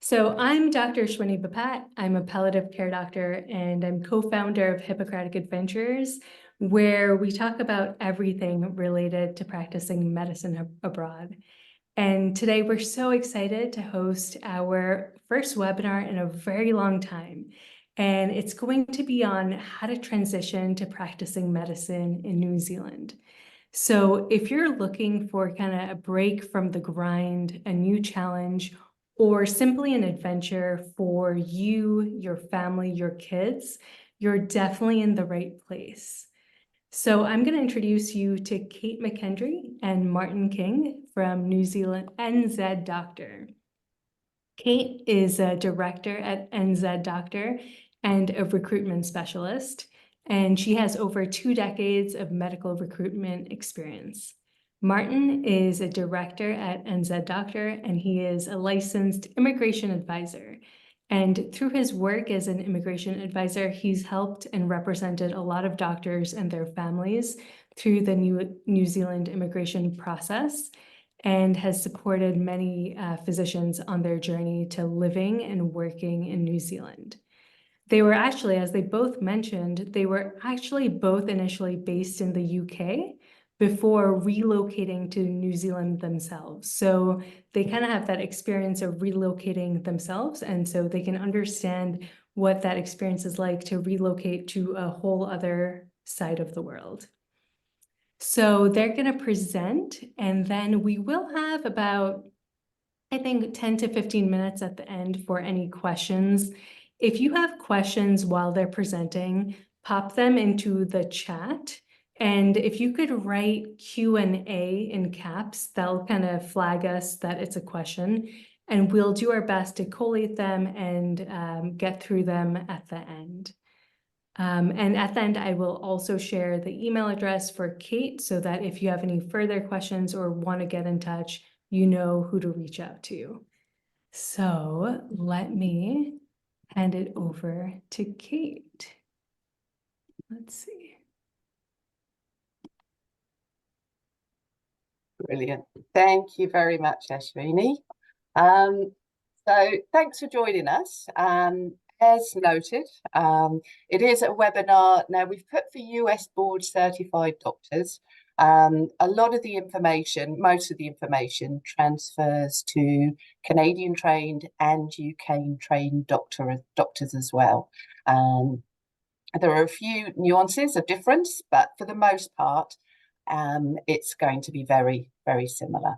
So I'm Dr. Shwini Bapat. I'm a palliative care doctor, and I'm co-founder of Hippocratic Adventures, where we talk about everything related to practicing medicine abroad. And today we're so excited to host our first webinar in a very long time. And it's going to be on how to transition to practicing medicine in New Zealand. So if you're looking for kind of a break from the grind, a new challenge, or simply an adventure for you, your family, your kids, you're definitely in the right place. So I'm going to introduce you to Kate McKendry and Martin King from New Zealand NZDr. Kate is a director at NZDr and a recruitment specialist, and she has over 2 decades of medical recruitment experience. Martin is a director at NZDr, and he is a licensed immigration advisor. And through his work as an immigration advisor, he's helped and represented a lot of doctors and their families through the New Zealand immigration process, and has supported many physicians on their journey to living and working in New Zealand. They were actually, as they both mentioned, they were actually both initially based in the UK before relocating to New Zealand themselves. So they kind of have that experience of relocating themselves, and so they can understand what that experience is like to relocate to a whole other side of the world. So they're going to present, and then we will have about, I think, 10 to 15 minutes at the end for any questions. If you have questions while they're presenting, pop them into the chat. And if you could write Q&A in caps, that'll kind of flag us that it's a question. And we'll do our best to collate them and get through them at the end. And at the end, I will also share the email address for Kate so that if you have any further questions or want to get in touch, you know who to reach out to. So let me hand it over to Kate. Let's see. Brilliant. Thank you very much, Ashwini. So thanks for joining us. As noted, it is a webinar. Now, we've put for US board certified doctors. A lot of the information, most of the information transfers to Canadian trained and UK trained doctors as well. There are a few nuances of difference, but for the most part, it's going to be very, very similar.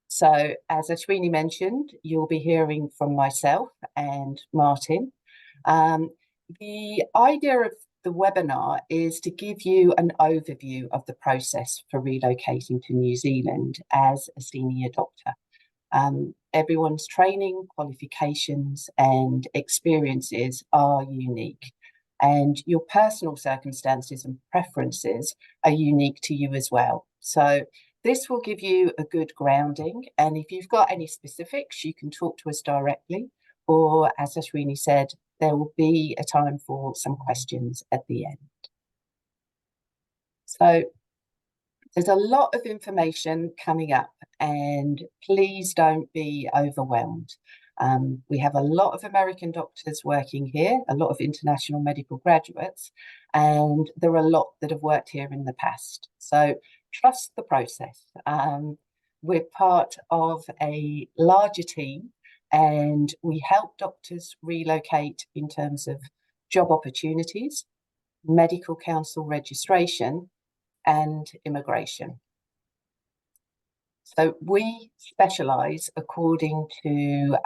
So as Ashwini mentioned, you'll be hearing from myself and Martin. The idea of the webinar is to give you an overview of the process for relocating to New Zealand as a senior doctor. Everyone's training, qualifications and experiences are unique, and your personal circumstances and preferences are unique to you as well. So this will give you a good grounding, and if you've got any specifics, you can talk to us directly, or as Ashwini said, there will be a time for some questions at the end. So there's a lot of information coming up, and please don't be overwhelmed. We have a lot of American doctors working here, a lot of international medical graduates, and there are a lot that have worked here in the past. So trust the process. We're part of a larger team, and we help doctors relocate in terms of job opportunities, medical council registration, and immigration. So we specialise according to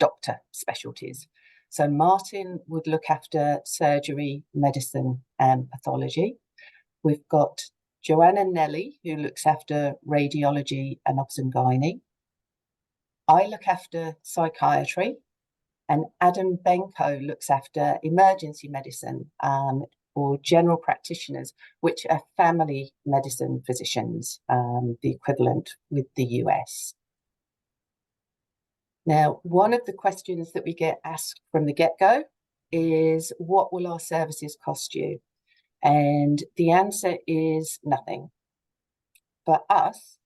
doctor specialties. So Martin would look after surgery, medicine and pathology. We've got Joanna Nelly, who looks after radiology and obs and gynae. I look after psychiatry, and Adam Benko looks after emergency medicine or general practitioners, which are family medicine physicians, the equivalent with the US. Now, one of the questions that we get asked from the get-go is, what will our services cost you? And the answer is nothing. For us,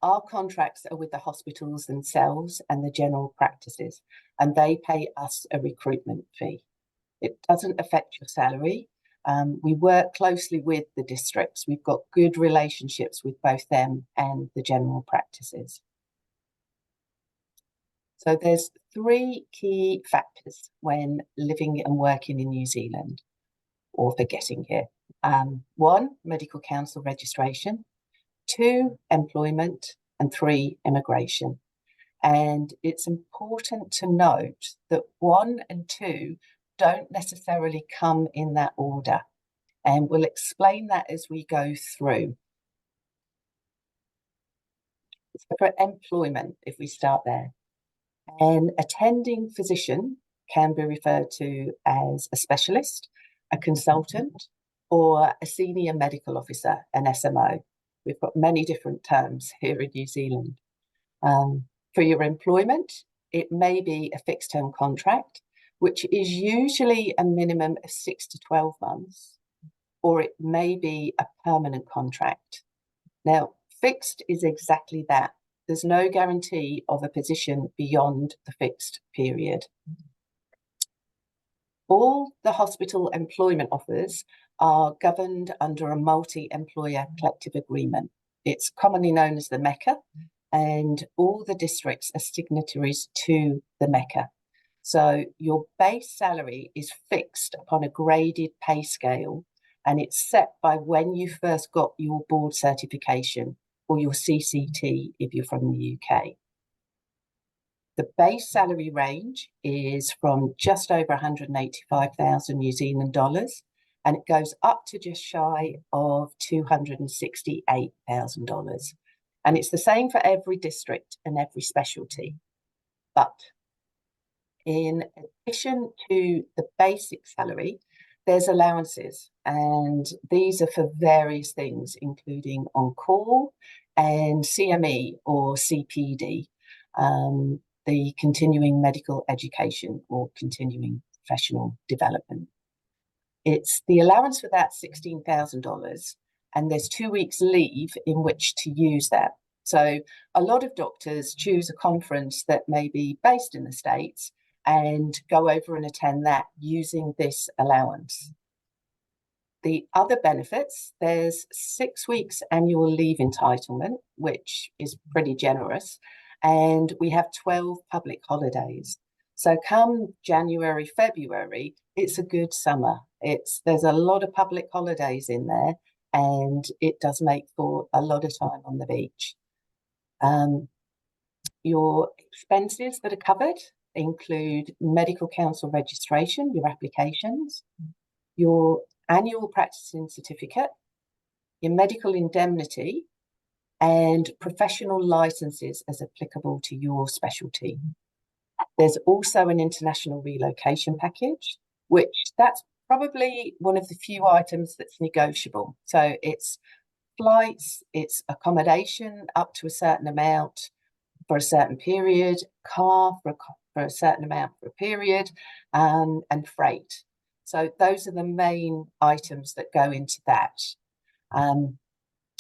our contracts are with the hospitals themselves and the general practices, and they pay us a recruitment fee. It doesn't affect your salary. We work closely with the districts. We've got good relationships with both them and the general practices. So there's 3 key factors when living and working in New Zealand or for getting here. 1, medical council registration, 2, employment, and 3, immigration. And it's important to note that 1 and 2 don't necessarily come in that order. And we'll explain that as we go through. So for employment, if we start there, an attending physician can be referred to as a specialist, a consultant, or a senior medical officer, an SMO. We've got many different terms here in New Zealand. For your employment, it may be a fixed term contract, which is usually a minimum of 6 to 12 months, or it may be a permanent contract. Now, fixed is exactly that. There's no guarantee of a position beyond the fixed period. All the hospital employment offers are governed under a multi-employer collective agreement. It's commonly known as the MECA, and all the districts are signatories to the MECA. So your base salary is fixed upon a graded pay scale, and it's set by when you first got your board certification or your CCT if you're from the UK. The base salary range is from just over 185,000 New Zealand dollars, and it goes up to just shy of $268,000. And it's the same for every district and every specialty. But in addition to the basic salary, there's allowances, and these are for various things, including on-call and CME or CPD, the continuing medical education or continuing professional development. It's the allowance for that $16,000, and there's 2 weeks leave in which to use that. So a lot of doctors choose a conference that may be based in the States and go over and attend that using this allowance. The other benefits, there's 6 weeks annual leave entitlement, which is pretty generous, and we have 12 public holidays. So come January, February, it's a good summer. There's a lot of public holidays in there, and it does make for a lot of time on the beach. Your expenses that are covered include medical council registration, your applications, your annual practicing certificate, your medical indemnity, and professional licenses as applicable to your specialty. There's also an international relocation package, which that's probably one of the few items that's negotiable. So it's flights, it's accommodation up to a certain amount for a certain period, car for a certain amount for a period, and freight. So those are the main items that go into that.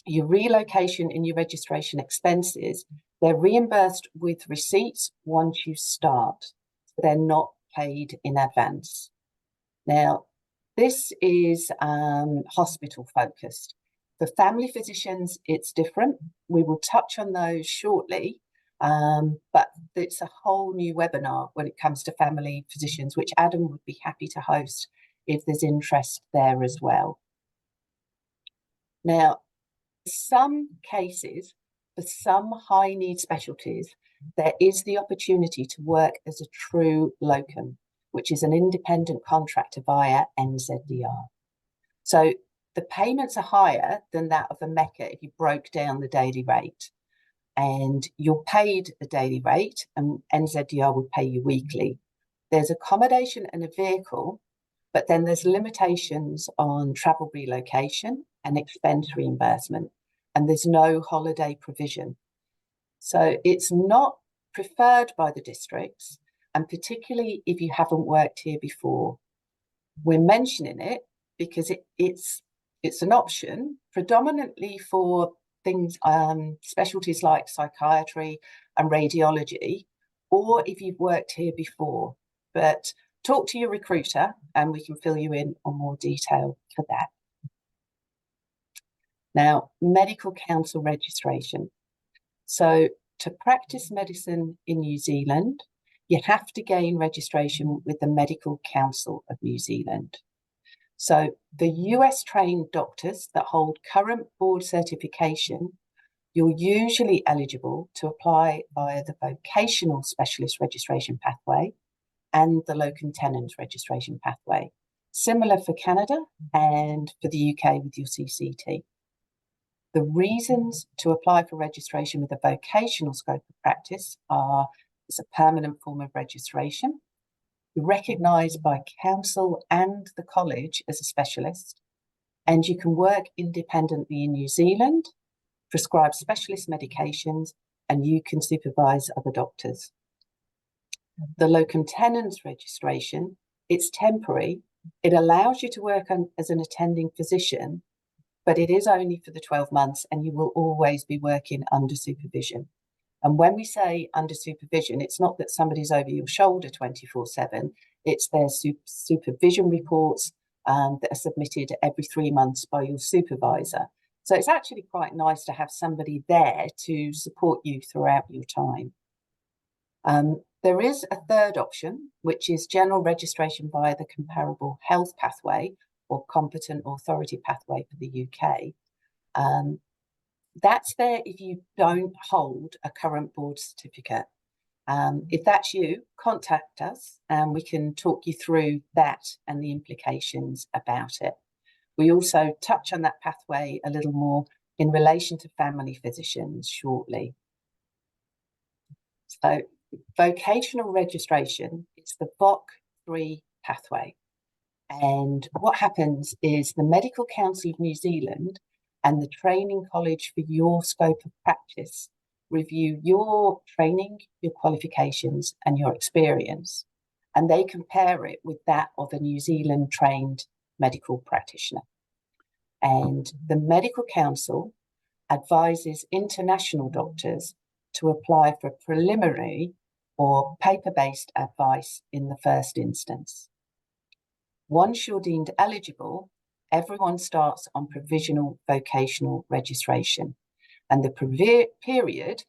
Your relocation and your registration expenses, they're reimbursed with receipts once you start. They're not paid in advance. Now, this is hospital focused. For family physicians, it's different. We will touch on those shortly, but it's a whole new webinar when it comes to family physicians, which Adam would be happy to host if there's interest there as well. Now, some cases, for some high need specialties, there is the opportunity to work as a true locum, which is an independent contractor via NZDr. So the payments are higher than that of a MECA if you broke down the daily rate. And you're paid a daily rate, and NZDr would pay you weekly. There's accommodation and a vehicle, but then there's limitations on travel relocation and expense reimbursement, and there's no holiday provision. So it's not preferred by the districts, and particularly if you haven't worked here before. We're mentioning it because it's an option predominantly for things, specialties like psychiatry and radiology, or if you've worked here before. But talk to your recruiter and we can fill you in on more detail for that. Now, medical council registration. So to practice medicine in New Zealand, you have to gain registration with the Medical Council of New Zealand. So the US trained doctors that hold current board certification, you're usually eligible to apply via the Vocational Specialist Registration Pathway and the Locum Tenens Registration Pathway, similar for Canada and for the UK with your CCT. The reasons to apply for registration with a vocational scope of practice are it's a permanent form of registration, you're recognised by council and the college as a specialist, and you can work independently in New Zealand, prescribe specialist medications, and you can supervise other doctors. The Locum Tenens registration, it's temporary. It allows you to work as an attending physician, but it is only for the 12 months and you will always be working under supervision. And when we say under supervision, it's not that somebody's over your shoulder 24/7, it's their supervision reports that are submitted every 3 months by your supervisor. So it's actually quite nice to have somebody there to support you throughout your time. There is a third option, which is general registration via the comparable health pathway or competent authority pathway for the UK. That's there if you don't hold a current board certificate. If that's you, contact us and we can talk you through that and the implications about it. We also touch on that pathway a little more in relation to family physicians shortly. So vocational registration is the VOC3 pathway. And what happens is the Medical Council of New Zealand and the training college for your scope of practice review your training, your qualifications, and your experience. And they compare it with that of a New Zealand trained medical practitioner. And the Medical Council advises international doctors to apply for preliminary or paper-based advice in the first instance. Once you're deemed eligible, everyone starts on provisional vocational registration, and the period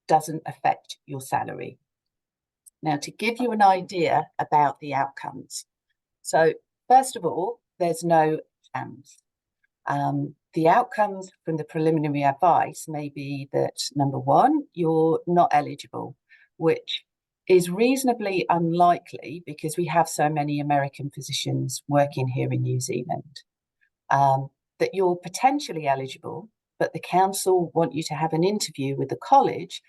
doesn't affect your salary. Now, to give you an idea about the outcomes. So, first of all, there's no exams. The outcomes from the preliminary advice may be that, number one, you're not eligible, which is reasonably unlikely because we have so many American physicians working here in New Zealand. That you're potentially eligible, but the council want you to have an interview with the college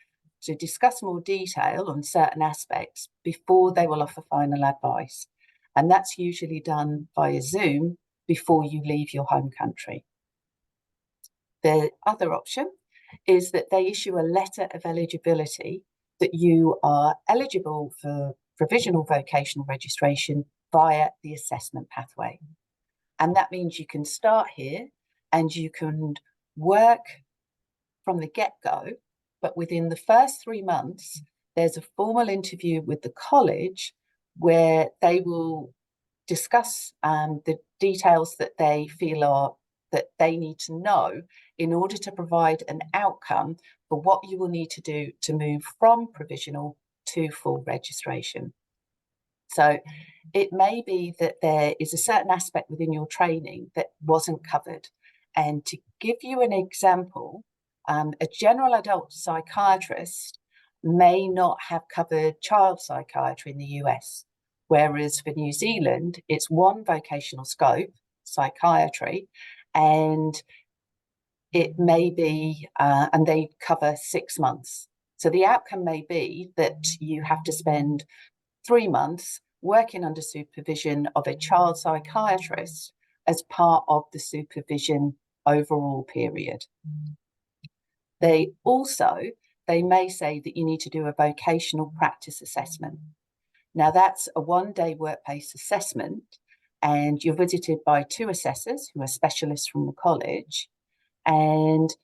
to discuss more detail on certain aspects before they will offer final advice. And that's usually done via Zoom before you leave your home country. The other option is that they issue a letter of eligibility that you are eligible for provisional vocational registration via the assessment pathway. And that means you can start here and you can work from the get-go, but within the first 3 months, there's a formal interview with the college where they will discuss the details that they feel are that they need to know in order to provide an outcome for what you will need to do to move from provisional to full registration. So it may be that there is a certain aspect within your training that wasn't covered. And to give you an example, a general adult psychiatrist may not have covered child psychiatry in the US, whereas for New Zealand, it's one vocational scope, psychiatry, and it may be, and they cover 6 months. So the outcome may be that you have to spend 3 months working under supervision of a child psychiatrist as part of the supervision overall period. They may say that you need to do a vocational practice assessment. Now that's a 1-day workplace assessment and you're visited by 2 assessors who are specialists from the college. And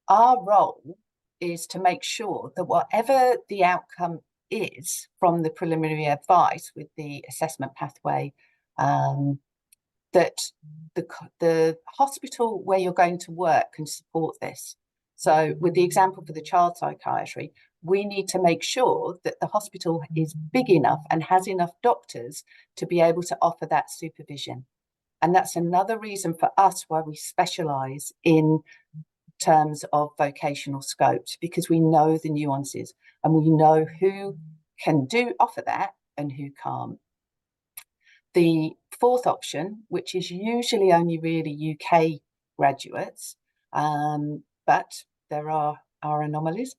our role is to make sure that whatever the outcome is from the preliminary advice with the assessment pathway, that the hospital where you're going to work can support this. So with the example for the child psychiatry, we need to make sure that the hospital is big enough and has enough doctors to be able to offer that supervision. And that's another reason for us why we specialise in terms of vocational scopes, because we know the nuances and we know who can offer that and who can't. The fourth option, which is usually only really UK graduates, but there are anomalies,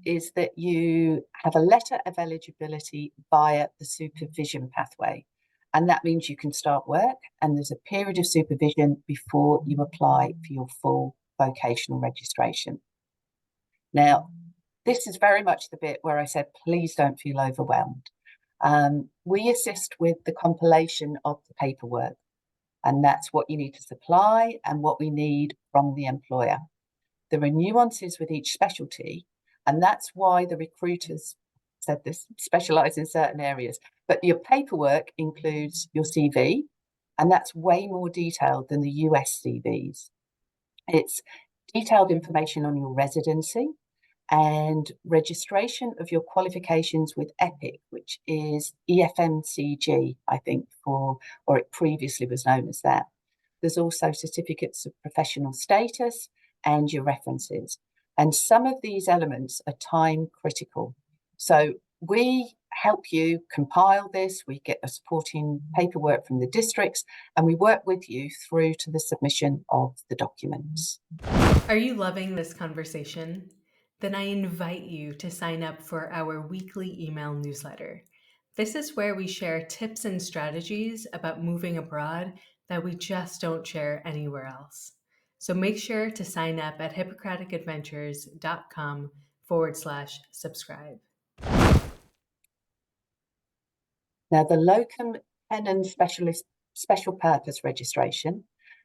is that you have a letter of eligibility via the supervision pathway. And that means you can start work and there's a period of supervision before you apply for your full vocational registration. Now, this is very much the bit where I said, please don't feel overwhelmed. We assist with the compilation of the paperwork, and that's what you need to supply and what we need from the employer. There are nuances with each specialty, and that's why the recruiters said this, specialise in certain areas. But your paperwork includes your CV, and that's way more detailed than the US CVs. It's detailed information on your residency and registration of your qualifications with EPIC, which is EFMCG, I think, or it previously was known as that. There's also certificates of professional status and your references. And some of these elements are time critical. So we help you compile this, we get a supporting paperwork from the districts, and we work with you through to the submission of the documents. Are you loving this conversation? Then I invite you to sign up for our weekly email newsletter. This is where we share tips and strategies about moving abroad that we just don't share anywhere else. So make sure to sign up at hippocraticadventures.com/subscribe. Now, the Locum Tenens special purpose registration,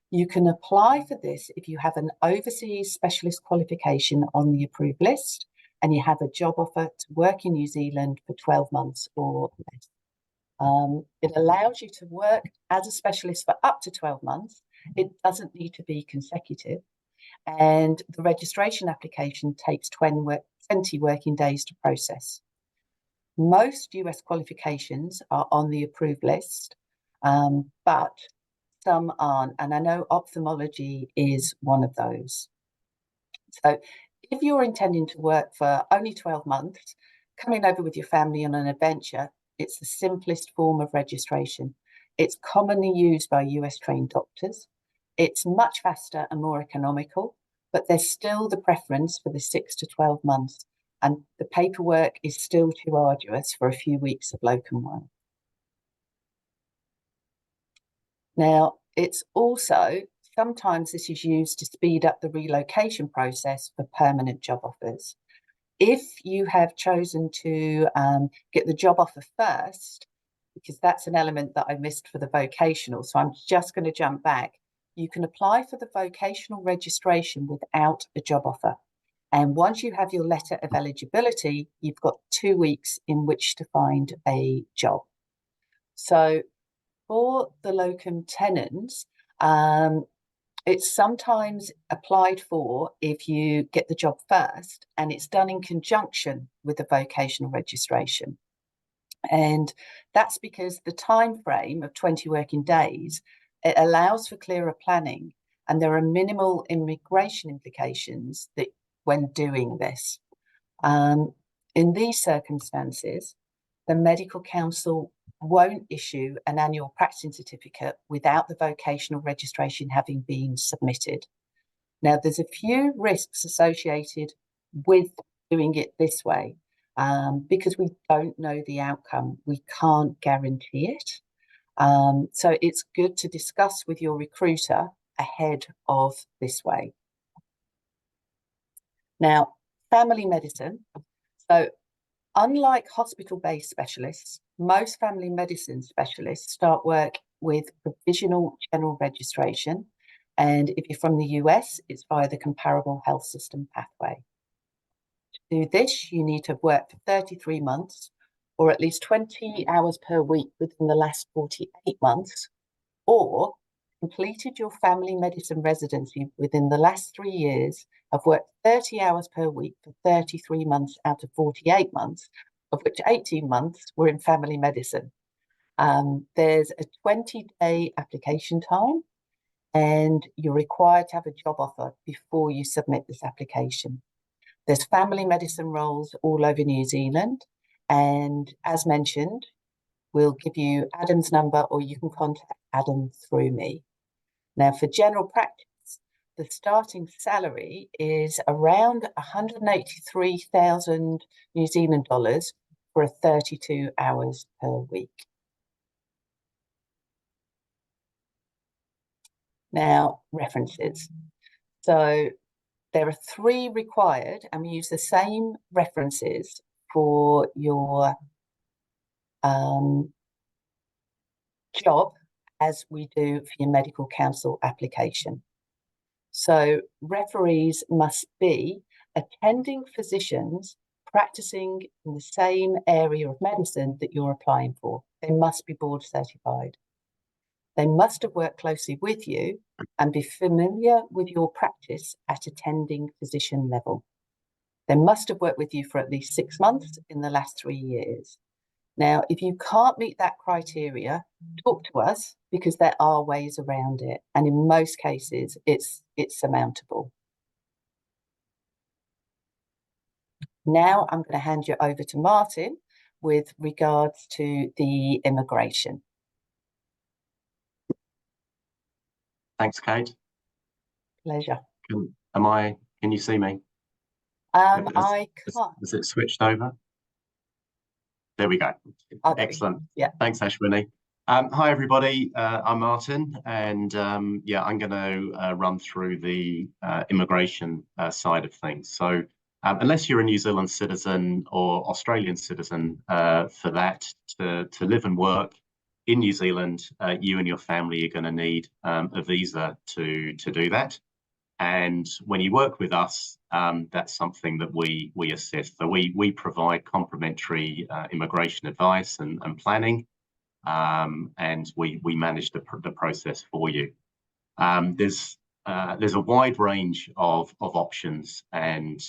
you can apply for this if you have an overseas specialist qualification on the approved list and you have a job offer to work in New Zealand for 12 months or less. It allows you to work as a specialist for up to 12 months. It doesn't need to be consecutive. And the registration application takes 20 working days to process. Most US qualifications are on the approved list, but some aren't. And I know ophthalmology is one of those. So if you're intending to work for only 12 months, coming over with your family on an adventure, it's the simplest form of registration. It's commonly used by US trained doctors. It's much faster and more economical, but there's still the preference for the 6 to 12 months. And the paperwork is still too arduous for a few weeks of locum work. Now, it's also, sometimes this is used to speed up the relocation process for permanent job offers. If you have chosen to get the job offer first, because that's an element that I missed for the vocational, so I'm just going to jump back. You can apply for the vocational registration without a job offer. And once you have your letter of eligibility, you've got 2 weeks in which to find a job. So for the locum tenens, it's sometimes applied for if you get the job first, and it's done in conjunction with the vocational registration. And that's because the time frame of 20 working days, it allows for clearer planning, and there are minimal immigration implications that when doing this. In these circumstances, the Medical Council won't issue an annual practicing certificate without the vocational registration having been submitted. Now, there's a few risks associated with doing it this way, because we don't know the outcome. We can't guarantee it. So it's good to discuss with your recruiter ahead of this way. Now, family medicine. So unlike hospital-based specialists, most family medicine specialists start work with provisional general registration, And if you're from the US, it's via the comparable health system pathway. To do this, you need to have worked for 33 months or at least 20 hours per week within the last 48 months, or completed your family medicine residency within the last 3 years, have worked 30 hours per week for 33 months out of 48 months, of which 18 months were in family medicine. There's a 20-day application time, and you're required to have a job offer before you submit this application. There's family medicine roles all over New Zealand, and as mentioned, we'll give you Adam's number, or you can contact Adam through me. Now, for general practice, the starting salary is around 183,000 New Zealand dollars for a 32 hours per week. Now, references. So there are 3 required, and we use the same references for your job as we do for your medical council application. So referees must be attending physicians practicing in the same area of medicine that you're applying for. They must be board certified. They must have worked closely with you and be familiar with your practice at attending physician level. They must have worked with you for at least 6 months in the last 3 years. Now, if you can't meet that criteria, talk to us, because there are ways around it. And in most cases, it's surmountable. Now I'm going to hand you over to Martin with regards to the immigration. Thanks, Kate. Pleasure. Can you see me? I can't. Is it switched over? There we go. Okay. Excellent. Yeah. Thanks, Ashwini. Hi, everybody. I'm Martin, and yeah, I'm going to run through the immigration side of things. So unless you're a New Zealand citizen or Australian citizen, for that to live and work in New Zealand, you and your family are going to need a visa to do that. And when you work with us, that's something that we assist. So we provide complimentary immigration advice and planning, and we manage the process for you. There's a wide range of options, and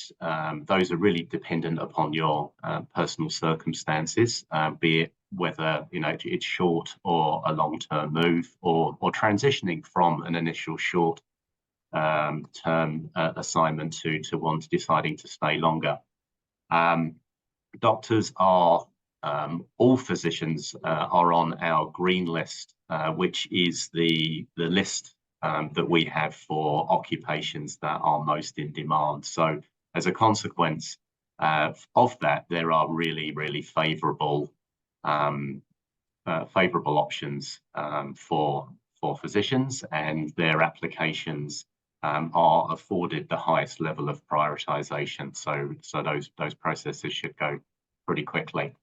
those are really dependent upon your personal circumstances, be it whether it's short or a long-term move, or transitioning from an initial short term assignment to one deciding to stay longer. Doctors are all physicians are on our green list, which is the list that we have for occupations that are most in demand. So as a consequence of that, there are really favourable options for physicians, and their applications are afforded the highest level of prioritization. So those processes should go pretty quickly.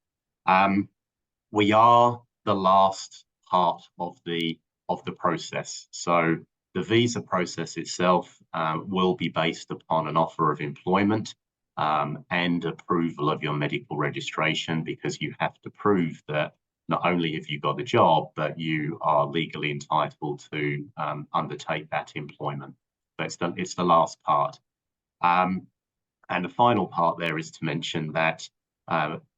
We are the last part of the process. So the visa process itself will be based upon an offer of employment and approval of your medical registration, because you have to prove that not only have you got a job, but you are legally entitled to undertake that employment. But it's the last part. And the final part there is to mention that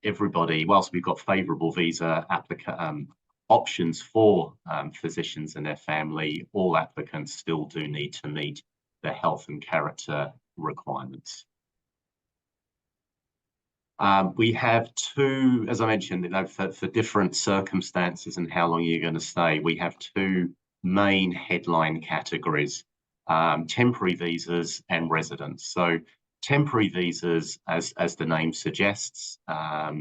everybody, whilst we've got favourable visa options for physicians and their family, all applicants still do need to meet the health and character requirements. We have two, as I mentioned, for different circumstances and how long you're going to stay, we have two main headline categories: temporary visas and residence. So temporary visas, as the name suggests, are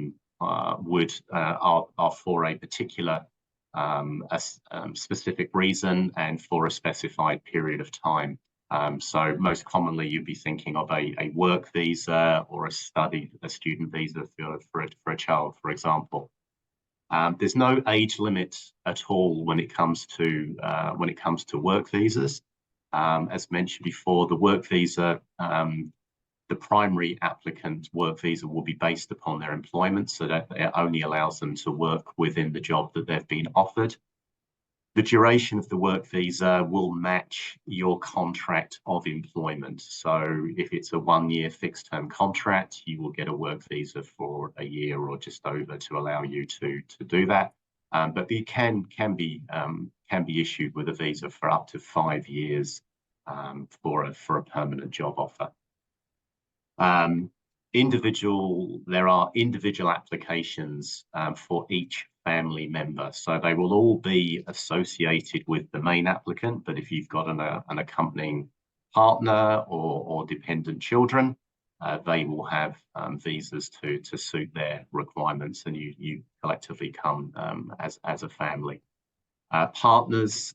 for a particular specific reason and for a specified period of time. So most commonly, you'd be thinking of a work visa or a student visa for a child, for example. There's no age limit at all when it comes to work visas. As mentioned before, the work visa, the primary applicant work visa will be based upon their employment, so that it only allows them to work within the job that they've been offered. The duration of the work visa will match your contract of employment. So if it's a 1-year fixed term contract, you will get a work visa for a year or just over to allow you to do that. But it can be issued with a visa for up to 5 years for a permanent job offer. There are individual applications for each family member, so they will all be associated with the main applicant, but if you've got an accompanying partner or dependent children, they will have visas to suit their requirements, and you collectively come as a family. Partners,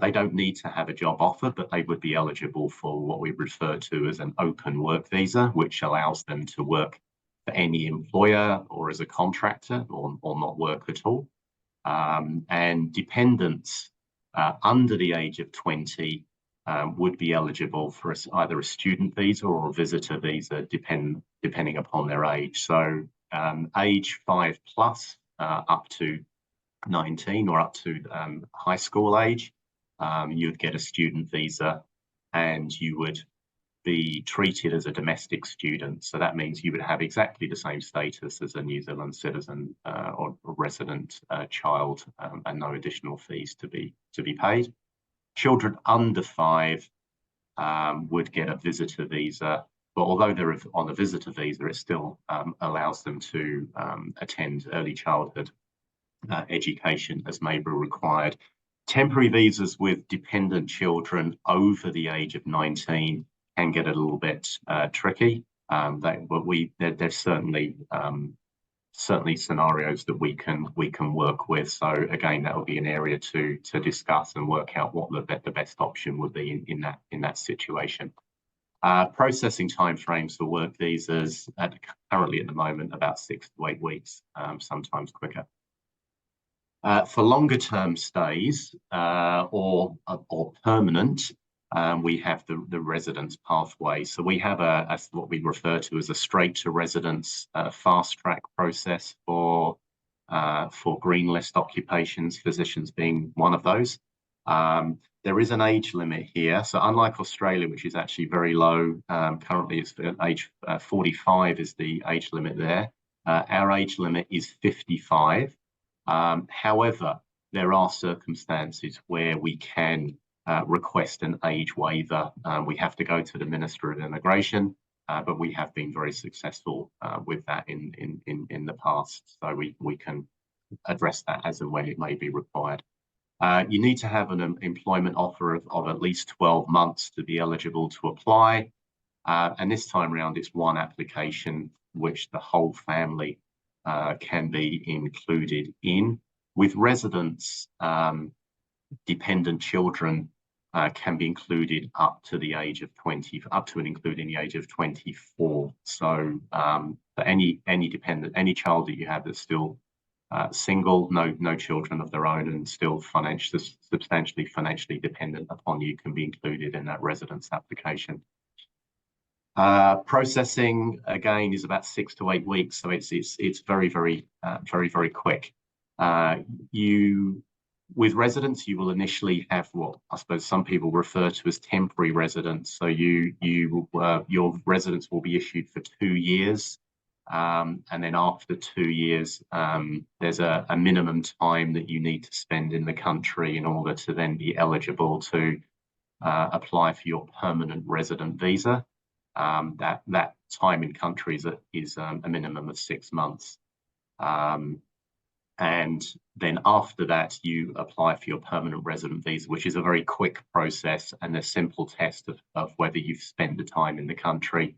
they don't need to have a job offer, but they would be eligible for what we refer to as an open work visa, which allows them to work for any employer or as a contractor or not work at all. And dependents under the age of 20 would be eligible for either a student visa or a visitor visa, depending upon their age. So age 5+ up to 19 or up to high school age, you'd get a student visa and you would be treated as a domestic student. So that means you would have exactly the same status as a New Zealand citizen or resident child, and no additional fees to be paid. Children under 5 would get a visitor visa, but although they're on a visitor visa, it still allows them to attend early childhood education as may be required. Temporary visas with dependent children over the age of 19 can get a little bit tricky, but there's certainly scenarios that we can work with. So again, that will be an area to discuss and work out what the best option would be in that situation. Processing timeframes for work visas currently at the moment about 6 to 8 weeks, sometimes quicker. For longer term stays or permanent, we have the residence pathway. So we have what we refer to as a straight to residence fast track process for green list occupations, physicians being one of those. There is an age limit here. So unlike Australia, which is actually very low, currently it's age 45 is the age limit there. Our age limit is 55. However, there are circumstances where we can request an age waiver. We have to go to the Minister of Immigration, but we have been very successful with that in the past. So we can address that as and when it may be required. You need to have an employment offer of at least 12 months to be eligible to apply. And this time around, it's one application which the whole family can be included in. With residents, dependent children can be included up to the age of 20, up to and including the age of 24. So for any child that you have that's still single, no children of their own, and still substantially financially dependent upon you, can be included in that residence application. Processing again is about 6 to 8 weeks, so it's very quick. With residents, you will initially have what I suppose some people refer to as temporary residence. So your residence will be issued for 2 years, and then after 2 years, there's a minimum time that you need to spend in the country in order to then be eligible to apply for your permanent resident visa. That time in country is a minimum of 6 months. And then after that, you apply for your permanent resident visa, which is a very quick process and a simple test of whether you've spent the time in the country.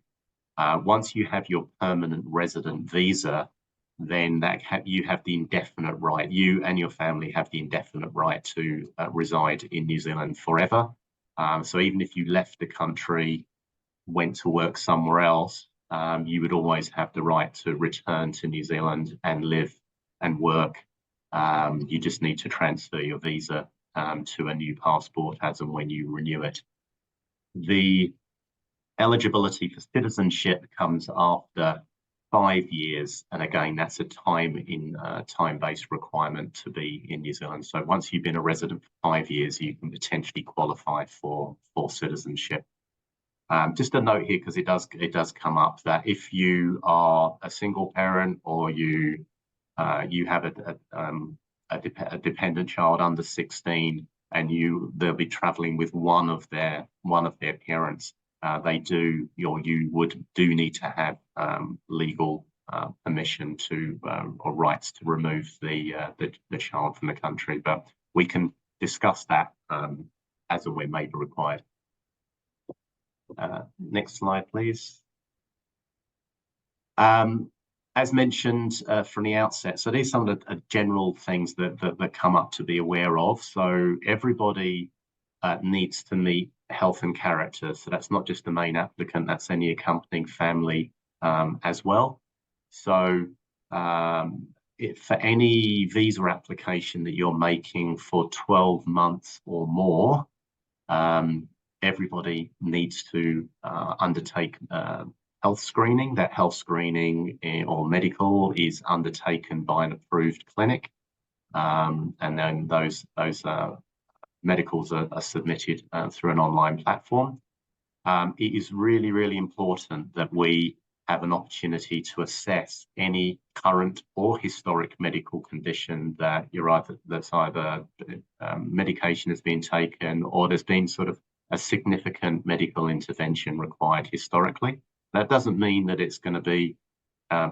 Once you have your permanent resident visa, then you have the indefinite right, you and your family have the indefinite right to reside in New Zealand forever. So even if you left the country, went to work somewhere else, you would always have the right to return to New Zealand and live and work. You just need to transfer your visa to a new passport as and when you renew it. The eligibility for citizenship comes after 5 years, and again, that's a time-based requirement to be in New Zealand. So once you've been a resident for 5 years, you can potentially qualify for citizenship. Just a note here, because it does come up, that if you are a single parent or you have a dependent child under 16, and they'll be travelling with one of their parents, you would need to have legal permission to or rights to remove the child from the country. But we can discuss that as and when may be required. Next slide, please. As mentioned from the outset, so these are some of the general things that come up to be aware of. So everybody needs to meet health and character. So that's not just the main applicant, that's any accompanying family as well. So for any visa application that you're making for 12 months or more, everybody needs to undertake health screening. That health screening or medical is undertaken by an approved clinic, and then those medicals are submitted through an online platform. It is really, really important that we have an opportunity to assess any current or historic medical condition that that's either medication has been taken or there's been sort of a significant medical intervention required historically. That doesn't mean that it's going to be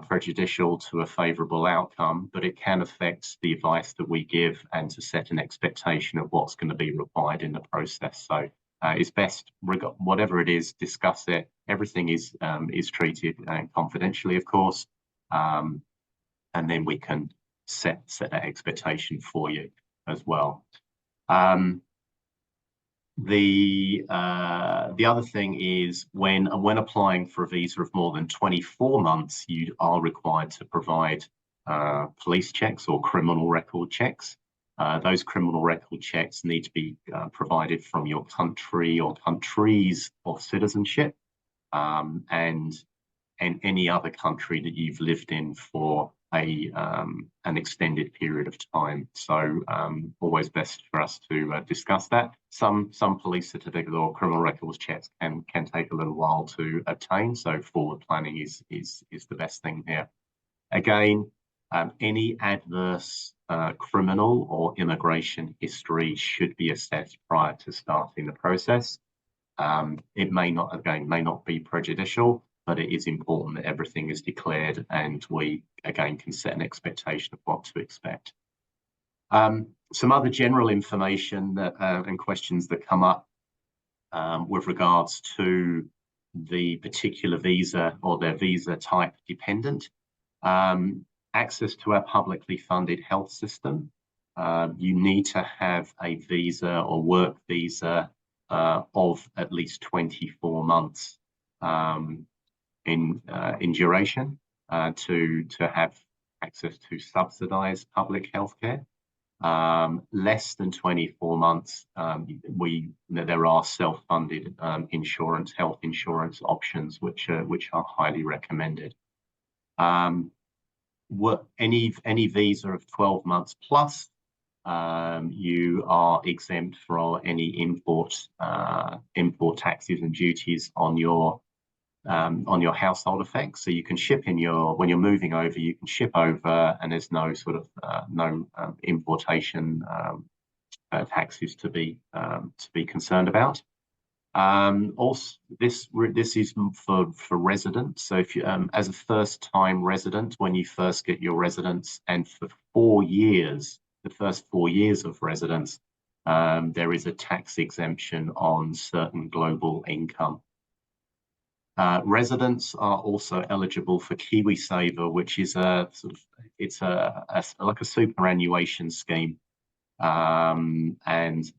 prejudicial to a favourable outcome, but it can affect the advice that we give and to set an expectation of what's going to be required in the process. So it's best, whatever it is, discuss it. Everything is treated confidentially, of course, and then we can set that expectation for you as well. The other thing is when applying for a visa of more than 24 months, you are required to provide police checks or criminal record checks. Those criminal record checks need to be provided from your country or countries of citizenship, and any other country that you've lived in for an extended period of time. So always best for us to discuss that. Some police certificate or criminal records checks can take a little while to obtain, so forward planning is the best thing here. Again, any adverse criminal or immigration history should be assessed prior to starting the process. It may not be prejudicial, but it is important that everything is declared and we, again, can set an expectation of what to expect. Some other general information and questions that come up with regards to the particular visa or their visa type dependent. Access to our publicly funded health system. You need to have a visa or work visa of at least 24 months in duration to have access to subsidised public healthcare. Less than 24 months, there are self-funded health insurance options which are highly recommended. Any visa of 12 months plus, you are exempt from any import taxes and duties on your household effects. So you can ship when you're moving over, you can ship over, and there's no sort of importation taxes to be concerned about. Also, this is for residents. So if you as a first-time resident, when you first get your residence, and for 4 years, the first 4 years of residence, there is a tax exemption on certain global income. Residents are also eligible for KiwiSaver, which is like a superannuation scheme, and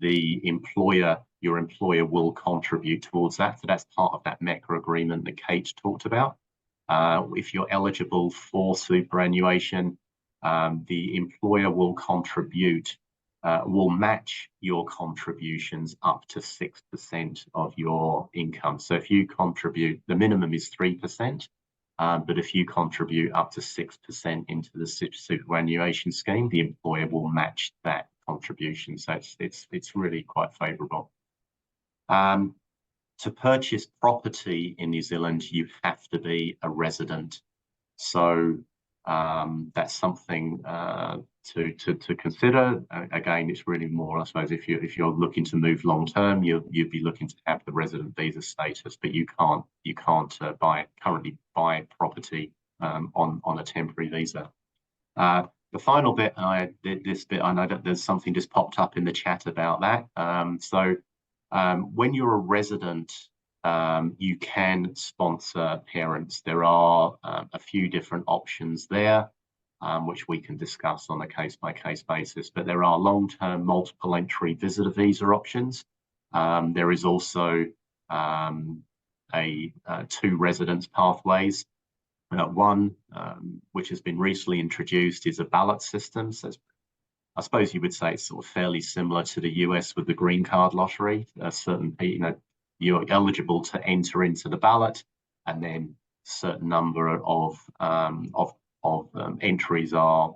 your employer will contribute towards that. So that's part of that MECA agreement that Kate talked about. If you're eligible for superannuation, the employer will contribute will match your contributions up to 6% of your income. So if you contribute, the minimum is 3%, but if you contribute up to 6% into the superannuation scheme, the employer will match that contribution. So it's really quite favourable. To purchase property in New Zealand, you have to be a resident. So that's something to consider. Again, it's really more, I suppose, if you're looking to move long term, you'd be looking to have the resident visa status, but you can't currently buy property on a temporary visa. The final bit, this bit, I know that there's something just popped up in the chat about that. When you're a resident, you can sponsor parents. There are a few different options there, which we can discuss on a case-by-case basis, but there are long-term multiple entry visitor visa options. There is also two residence pathways. One, which has been recently introduced, is a ballot system. So I suppose you would say it's sort of fairly similar to the US with the green card lottery. Certain, you're eligible to enter into the ballot, and then a certain number of entries are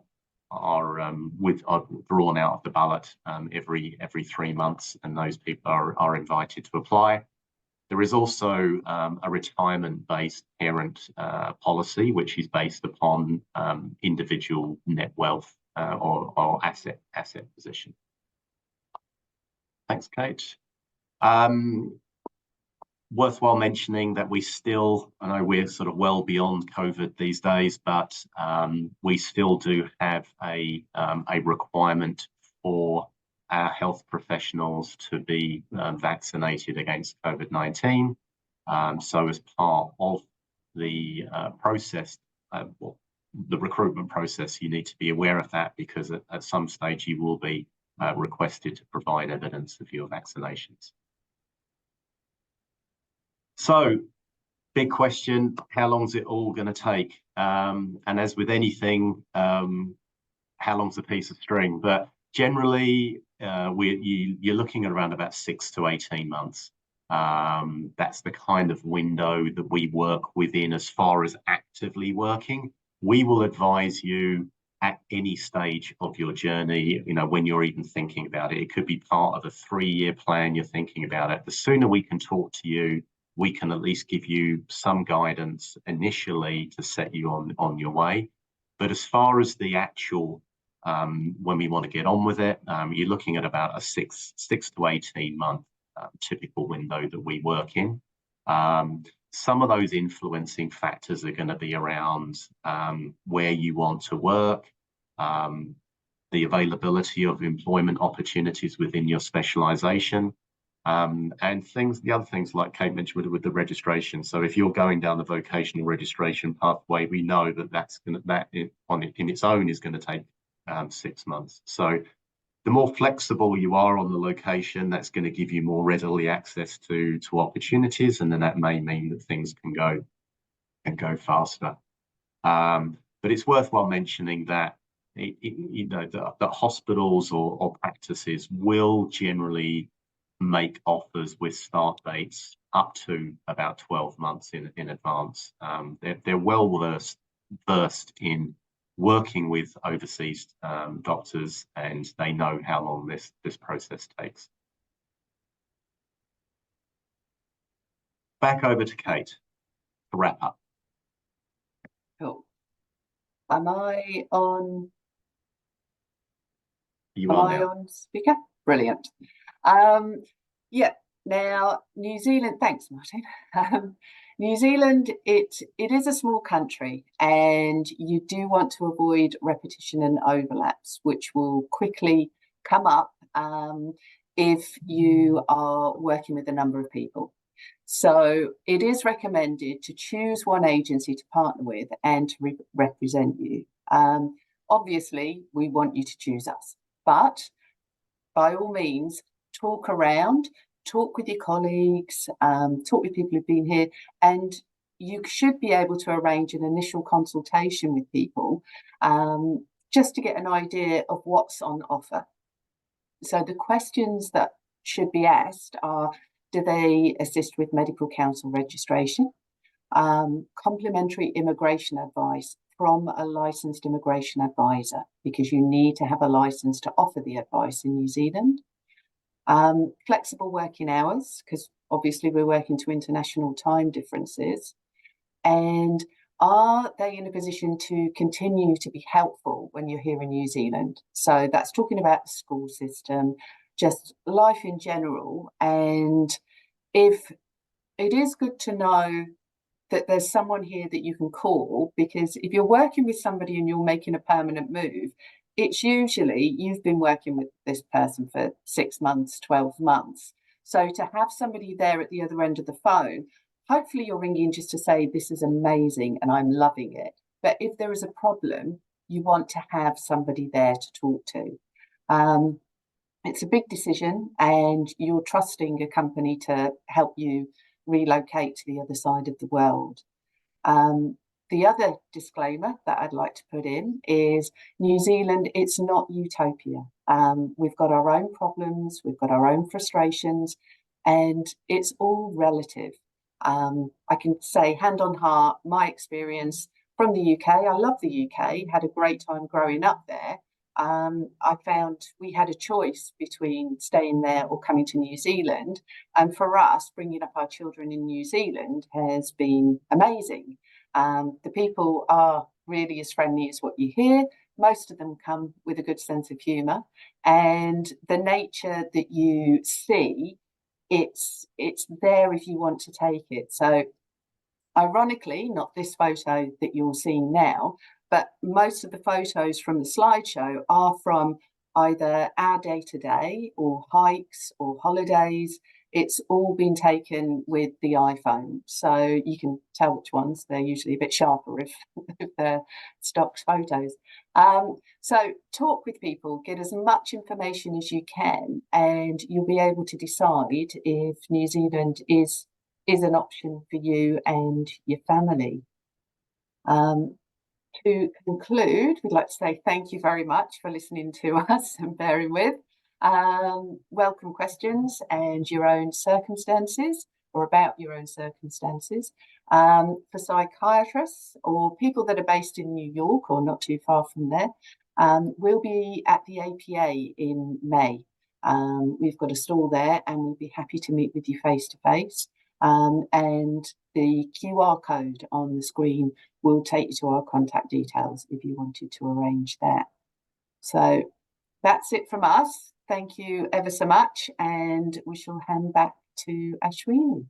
drawn out of the ballot every 3 months, and those people are invited to apply. There is also a retirement-based parent policy, which is based upon individual net wealth or asset position. Thanks, Kate. Worthwhile mentioning that we still, I know we're sort of well beyond COVID these days, but we still do have a requirement for our health professionals to be vaccinated against COVID-19. So as part of the process, the recruitment process, you need to be aware of that, because at some stage you will be requested to provide evidence of your vaccinations. So, big question, how long is it all going to take? And as with anything, how long's a piece of string? But generally, you're looking at around about 6 to 18 months. That's the kind of window that we work within as far as actively working. We will advise you at any stage of your journey, when you're even thinking about it. It could be part of a 3-year plan you're thinking about it. The sooner we can talk to you, we can at least give you some guidance initially to set you on your way. But as far as the actual, when we want to get on with it, you're looking at about a 6 to 18 month typical window that we work in. Some of those influencing factors are going to be around where you want to work, the availability of employment opportunities within your specialisation, and the other things like Kate mentioned with the registration. So if you're going down the vocational registration pathway, we know that in its own is going to take 6 months. So the more flexible you are on the location, that's going to give you more readily access to opportunities, and then that may mean that things can go faster. But it's worthwhile mentioning that that hospitals or practices will generally make offers with start dates up to about 12 months in advance. They're well versed in working with overseas doctors, and they know how long this process takes. Back over to Kate to wrap up. Cool. Am I on? You are now. On speaker? Brilliant. Yeah. Now, New Zealand. Thanks, Martin. New Zealand, it is a small country, and you do want to avoid repetition and overlaps, which will quickly come up if you are working with a number of people. So it is recommended to choose one agency to partner with and to represent you. Obviously, we want you to choose us, but by all means, talk around. Talk with your colleagues, talk with people who've been here, and you should be able to arrange an initial consultation with people just to get an idea of what's on offer. So the questions that should be asked are, do they assist with medical counsel registration? Complementary immigration advice from a licensed immigration advisor, because you need to have a license to offer the advice in New Zealand. Flexible working hours, because obviously we're working to international time differences. And are they in a position to continue to be helpful when you're here in New Zealand? So that's talking about the school system, just life in general. And if it is good to know that there's someone here that you can call, because if you're working with somebody and you're making a permanent move, it's usually you've been working with this person for 6 months, 12 months. So to have somebody there at the other end of the phone, hopefully you're ringing just to say, this is amazing and I'm loving it. But if there is a problem, you want to have somebody there to talk to. It's a big decision and you're trusting a company to help you relocate to the other side of the world. The other disclaimer that I'd like to put in is New Zealand, it's not utopia. We've got our own problems, we've got our own frustrations, and it's all relative. I can say hand on heart, my experience from the UK, I love the UK, had a great time growing up there. I found we had a choice between staying there or coming to New Zealand. And for us, bringing up our children in New Zealand has been amazing. The people are really as friendly as what you hear. Most of them come with a good sense of humour. And the nature that you see, it's there if you want to take it. So ironically, not this photo that you're seeing now, but most of the photos from the slideshow are from either our day-to-day or hikes or holidays. It's all been taken with the iPhone. So you can tell which ones, they're usually a bit sharper if they're stock photos. So talk with people, get as much information as you can, and you'll be able to decide if New Zealand is an option for you and your family. To conclude, we'd like to say thank you very much for listening to us and bearing with. Welcome questions and your own circumstances or about your own circumstances. For psychiatrists or people that are based in New York or not too far from there, we'll be at the APA in May. We've got a stall there and we'll be happy to meet with you face to face. And the QR code on the screen will take you to our contact details if you wanted to arrange that. So that's it from us. Thank you ever so much, and we shall hand back to Ashwini.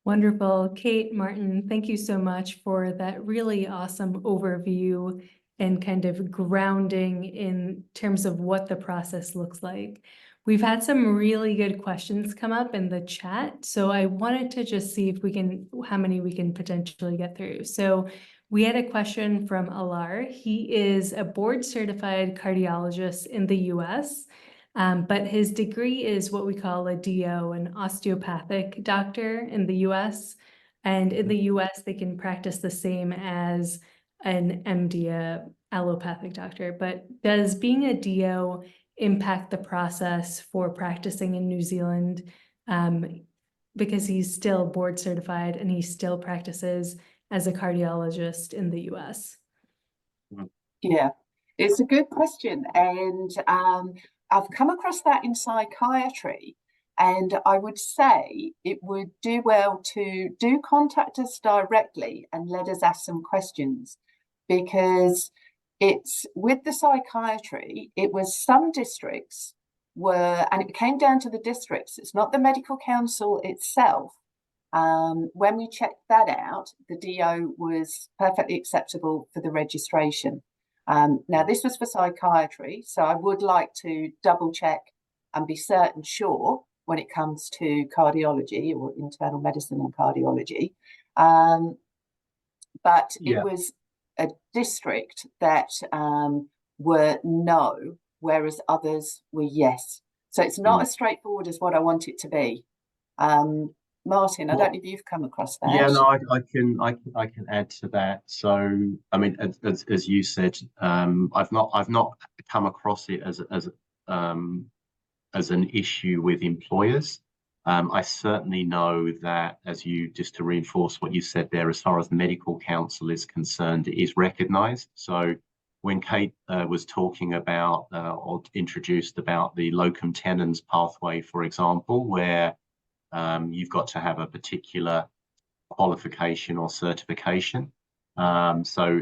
Wonderful. Kate, Martin, thank you so much for that really awesome overview and kind of grounding in terms of what the process looks like. We've had some really good questions come up in the chat, so I wanted to just see if we can, how many we can potentially get through. So we had a question from Alar. He is a board certified cardiologist in the US, but his degree is what we call a DO, an osteopathic doctor in the US. And in the US, they can practice the same as an MD, a allopathic doctor. But does being a DO impact the process for practicing in New Zealand? Because he's still board certified and he still practices as a cardiologist in the US. Yeah, it's a good question. And I've come across that in psychiatry. And I would say it would do well to do contact us directly and let us ask some questions, because it's with the psychiatry, it was some districts were, and it came down to the districts, it's not the medical council itself. When we checked that out, the DO was perfectly acceptable for the registration. Now, this was for psychiatry, so I would like to double check and be certain sure when it comes to cardiology or internal medicine and cardiology. But it was a district that were no, whereas others were yes. So it's not as straightforward as what I want it to be. Martin, I don't know if you've come across that. Yeah, no, I can add to that. So, I mean, as you said, I've not come across it as as an issue with employers. I certainly know that, just to reinforce what you said there, as far as medical counsel is concerned, it is recognised. So when Kate was talking about or introduced about the Locum Tenens pathway, for example, where you've got to have a particular qualification or certification. So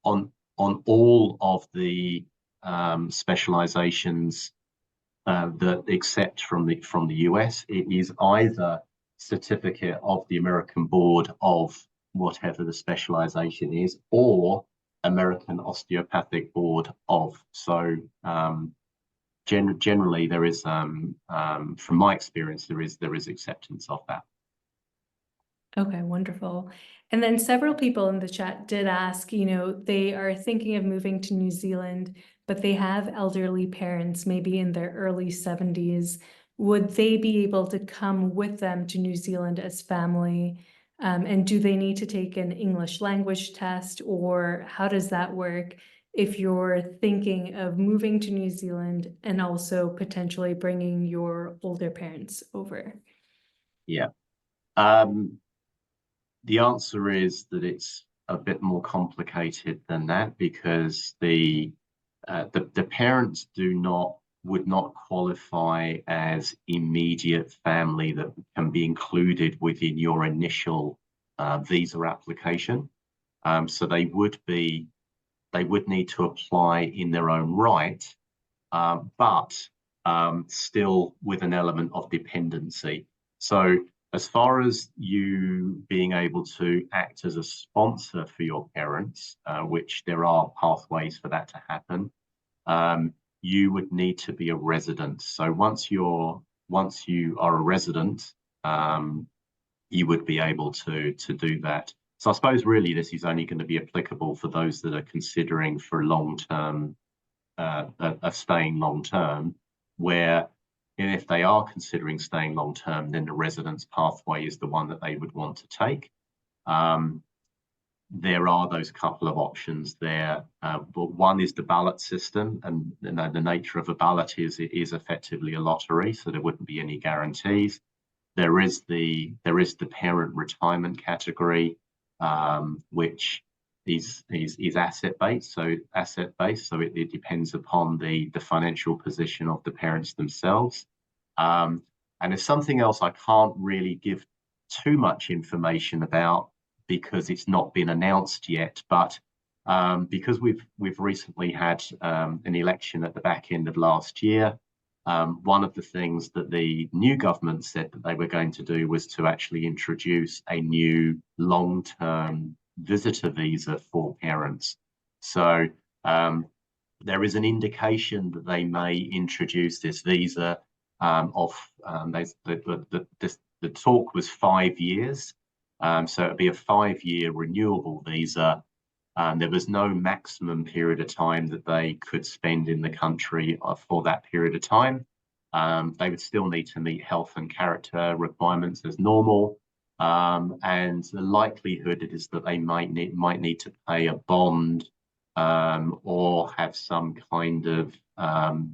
on all of the specializations that accept from the US, it is either certificate of the American board of whatever the specialization is, or American osteopathic board of. So generally there is from my experience there is acceptance of that. Okay, wonderful. And then several people in the chat did ask, they are thinking of moving to New Zealand, but they have elderly parents, maybe in their early 70s. Would they be able to come with them to New Zealand as family? And do they need to take an English language test, or how does that work if you're thinking of moving to New Zealand and also potentially bringing your older parents over? Yeah. The answer is that it's a bit more complicated than that, because the parents would not qualify as immediate family that can be included within your initial visa application. So they would need to apply in their own right, but still with an element of dependency. So as far as you being able to act as a sponsor for your parents, which there are pathways for that to happen, you would need to be a resident. So once you are a resident, you would be able to do that. So I suppose really this is only going to be applicable for those that are considering for long-term, staying long-term, where if they are considering staying long-term, then the residence pathway is the one that they would want to take. There are those couple of options there, but one is the ballot system, and the nature of a ballot is it is effectively a lottery, so there wouldn't be any guarantees. There is the parent retirement category, which is asset-based. So it depends upon the financial position of the parents themselves. And there's something else I can't really give too much information about because it's not been announced yet. But because we've recently had an election at the back end of last year, one of the things that the new government said that they were going to do was to actually introduce a new long-term visitor visa for parents. So there is an indication that they may introduce this visa the talk was 5 years, so it'd be a 5-year renewable visa. There was no maximum period of time that they could spend in the country for that period of time. They would still need to meet health and character requirements as normal, and the likelihood is that they might need to pay a bond or have some kind of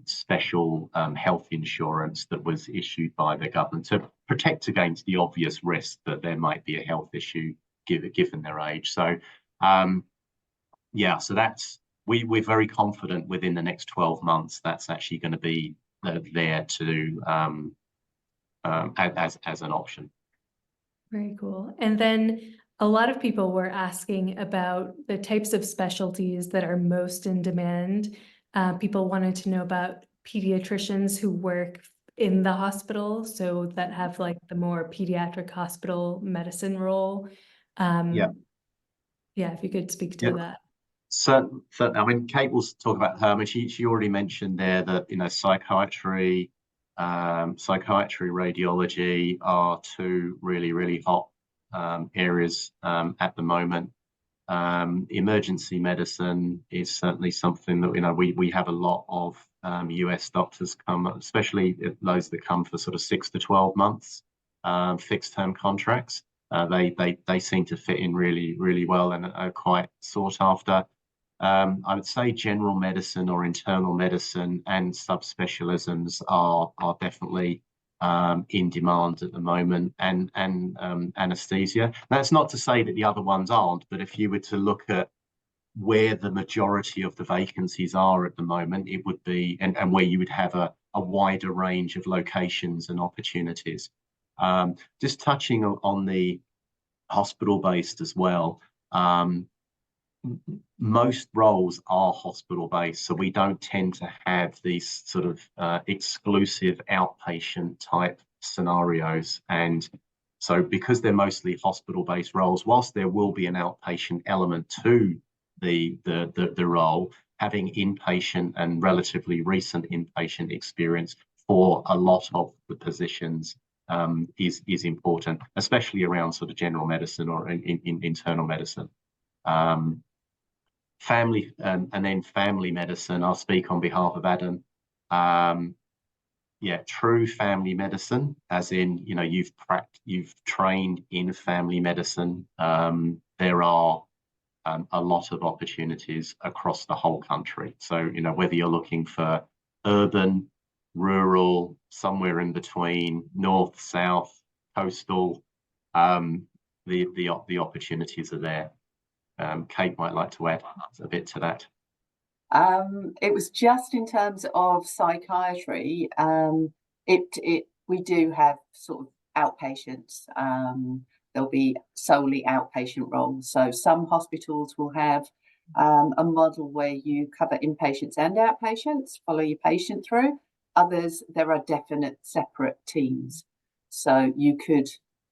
special health insurance that was issued by the government to protect against the obvious risk that there might be a health issue given their age. So yeah, so we're very confident within the next 12 months that's actually going to be there to as an option. Very cool. And then a lot of people were asking about the types of specialties that are most in demand. People wanted to know about pediatricians who work in the hospital, so that have like the more pediatric hospital medicine role. Yeah, if you could speak to that. So I mean, Kate will talk about her. I mean, she already mentioned there that psychiatry, radiology are two really hot areas at the moment. Emergency medicine is certainly something that we have a lot of US doctors come, especially those that come for sort of 6 to 12 months fixed term contracts. They seem to fit in really well and are quite sought after. I would say general medicine or internal medicine and subspecialisms are definitely in demand at the moment, and anesthesia. That's not to say that the other ones aren't, but if you were to look at where the majority of the vacancies are at the moment, it would be, and where you would have a wider range of locations and opportunities. Just touching on the hospital-based as well. Most roles are hospital-based, so we don't tend to have these sort of exclusive outpatient type scenarios. And so because they're mostly hospital-based roles, whilst there will be an outpatient element to the role, having inpatient and relatively recent inpatient experience for a lot of the positions is important, especially around sort of general medicine or in internal medicine. Family and then family medicine, I'll speak on behalf of Adam. Yeah, true family medicine, as in, you know, you've trained in family medicine. There are a lot of opportunities across the whole country. So, you know, whether you're looking for urban, rural, somewhere in between, north, south, coastal, the opportunities are there. Kate might like to add a bit to that. It was just in terms of psychiatry. We do have sort of outpatients. There'll be solely outpatient roles. So some hospitals will have a model where you cover inpatients and outpatients, follow your patient through. Others, there are definite separate teams. So you could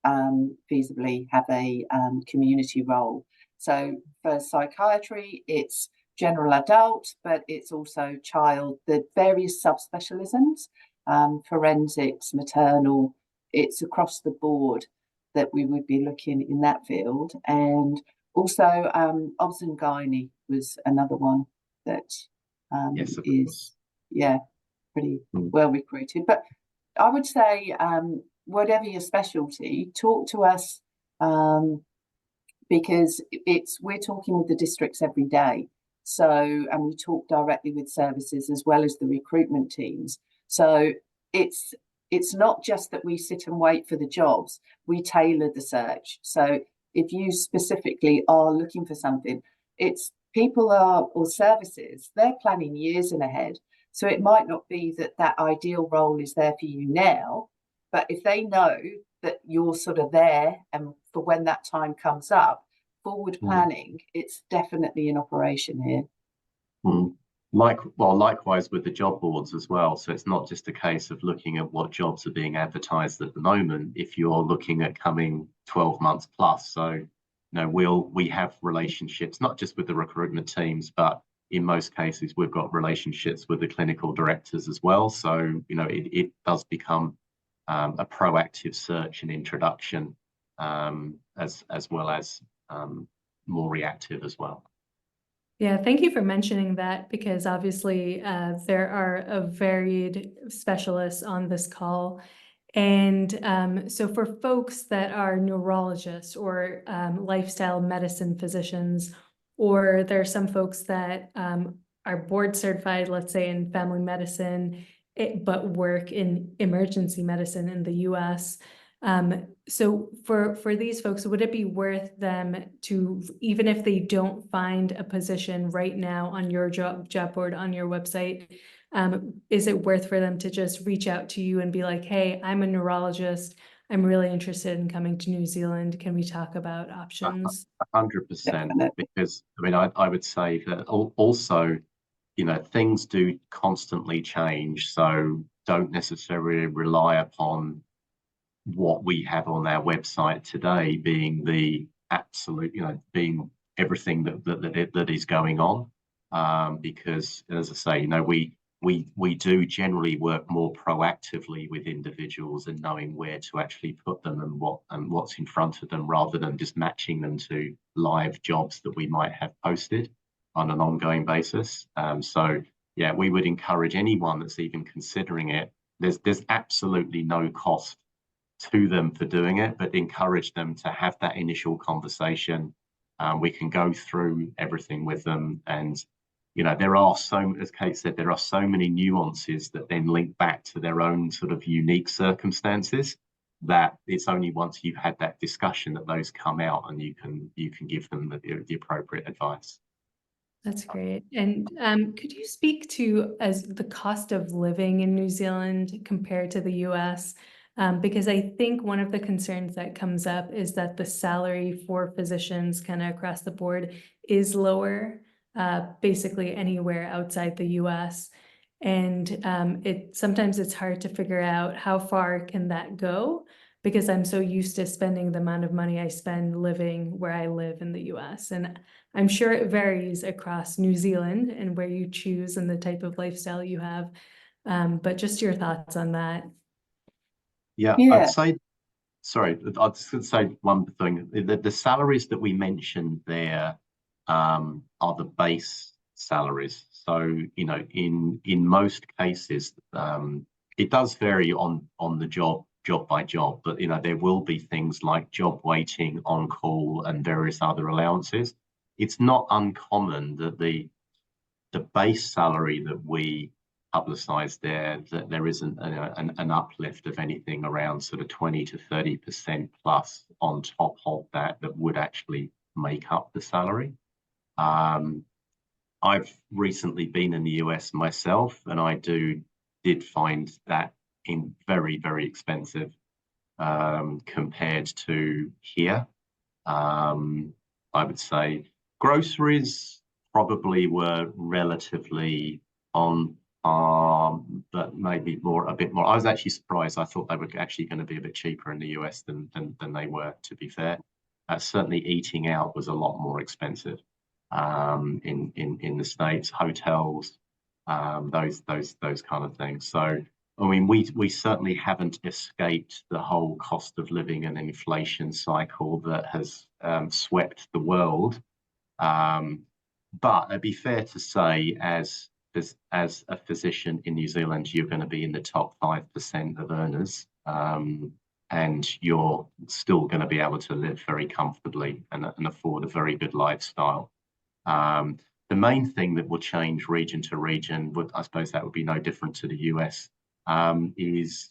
feasibly have a community role. So for psychiatry, it's general adult, but it's also child, the various subspecialisms, forensics, maternal, it's across the board that we would be looking in that field. And also obs and gynae was another one that yes, is, yeah, pretty well recruited. But I would say, whatever your specialty, talk to us, because we're talking with the districts every day. So, and we talk directly with services as well as the recruitment teams. So it's not just that we sit and wait for the jobs, we tailor the search. So if you specifically are looking for something, it's people or services, they're planning years in ahead. So it might not be that ideal role is there for you now, but if they know that you're sort of there and for when that time comes up, forward planning, it's definitely in operation here. Likewise with the job boards as well. So it's not just a case of looking at what jobs are being advertised at the moment. If you're looking at coming 12 months plus, so you know, we have relationships not just with the recruitment teams, but in most cases we've got relationships with the clinical directors as well. So you know, it does become a proactive search and introduction, as well as more reactive as well. Yeah, thank you for mentioning that, because obviously there are a varied specialists on this call. And so for folks that are neurologists or lifestyle medicine physicians, or there are some folks that are board certified, let's say in family medicine, but work in emergency medicine in the US. So for these folks, would it be worth them to, even if they don't find a position right now on your job board, on your website, is it worth for them to just reach out to you and be like, hey, I'm a neurologist, I'm really interested in coming to New Zealand, can we talk about options? 100%, because I mean, I would say that also, you know, things do constantly change, so don't necessarily rely upon what we have on our website today being the absolute, you know, being everything that is going on, because as I say, you know, we do generally work more proactively with individuals and knowing where to actually put them and what's in front of them, rather than just matching them to live jobs that we might have posted on an ongoing basis. So yeah, we would encourage anyone that's even considering it. There's absolutely no cost to them for doing it, but encourage them to have that initial conversation, We can go through everything with them, and there are as Kate said, there are so many nuances that then link back to their own sort of unique circumstances, that it's only once you've had that discussion that those come out, and you can give them the appropriate advice. That's great. And could you speak to as the cost of living in New Zealand compared to the US? Because I think one of the concerns that comes up is that the salary for physicians kind of across the board is lower, basically anywhere outside the US. And sometimes it's hard to figure out how far can that go, because I'm so used to spending the amount of money I spend living where I live in the US. And I'm sure it varies across New Zealand and where you choose and the type of lifestyle you have. But just your thoughts on that. Yeah, Yeah. I'd say, sorry, I was going to say one thing. The salaries that we mentioned there are the base salaries. So, in most cases, it does vary on the job by job, but there will be things like job waiting, on call, and various other allowances. It's not uncommon that the base salary that we publicize there, that there isn't an uplift of anything around sort of 20 to 30% plus on top of that would actually make up the salary. I've recently been in the US myself, and I did find that very, very expensive compared to here. I would say groceries probably were relatively on but maybe a bit more. I was actually surprised. I thought they were actually going to be a bit cheaper in the US than they were, to be fair. Certainly eating out was a lot more expensive in the States, hotels, those kind of things. So I mean, we certainly haven't escaped the whole cost of living and inflation cycle that has swept the world. But it'd be fair to say, as a physician in New Zealand, you're going to be in the top 5% of earners, and you're still going to be able to live very comfortably and afford a very good lifestyle. The main thing that will change region to region, I suppose that would be no different to the US, is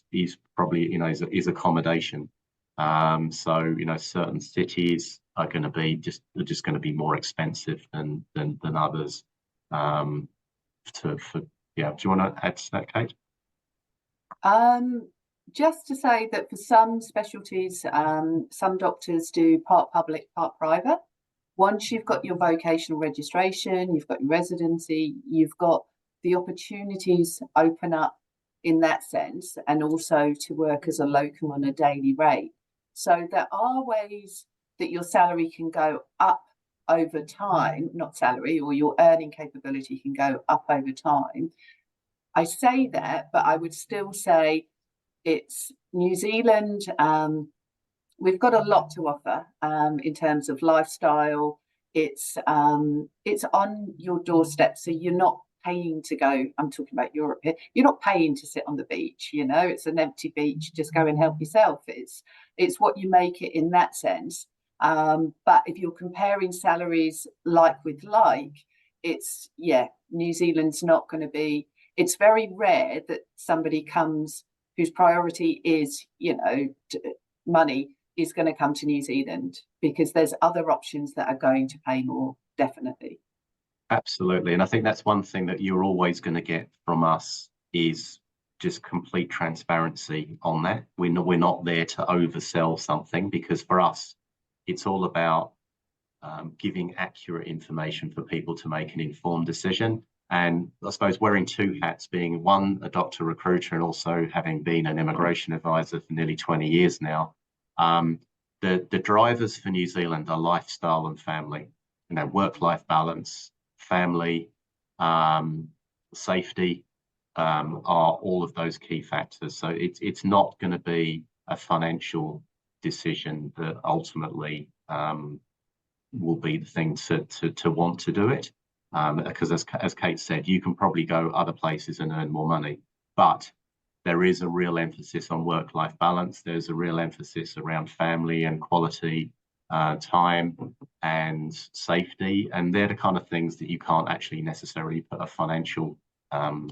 probably is accommodation. So certain cities are going to be just going to be more expensive than others. Do you want to add to that, Kate? Just to say that for some specialties, some doctors do part public, part private. Once you've got your vocational registration, you've got your residency, you've got the opportunities open up in that sense, and also to work as a locum on a daily rate. So there are ways that your salary can go up over time, not salary, or your earning capability can go up over time. I say that, but I would still say it's New Zealand. We've got a lot to offer in terms of lifestyle. It's on your doorstep, so you're not paying to go. I'm talking about Europe here. You're not paying to sit on the beach. It's an empty beach. Just go and help yourself. It's what you make it in that sense. But if you're comparing salaries like with like, New Zealand's not going to be. It's very rare that somebody comes whose priority is money is going to come to New Zealand, because there's other options that are going to pay more, definitely. Absolutely. And I think that's one thing that you're always going to get from us is just complete transparency on that. We're not there to oversell something, because for us, it's all about giving accurate information for people to make an informed decision. And I suppose wearing two hats, being one, a doctor recruiter, and also having been an immigration advisor for nearly 20 years now, the drivers for New Zealand are lifestyle and family, work-life balance, family, safety, are all of those key factors. So it's not going to be a financial decision that ultimately will be the thing to want to do it. Because as Kate said, you can probably go other places and earn more money, but there is a real emphasis on work-life balance. There's a real emphasis around family and quality time and safety, and they're the kind of things that you can't actually necessarily put a financial element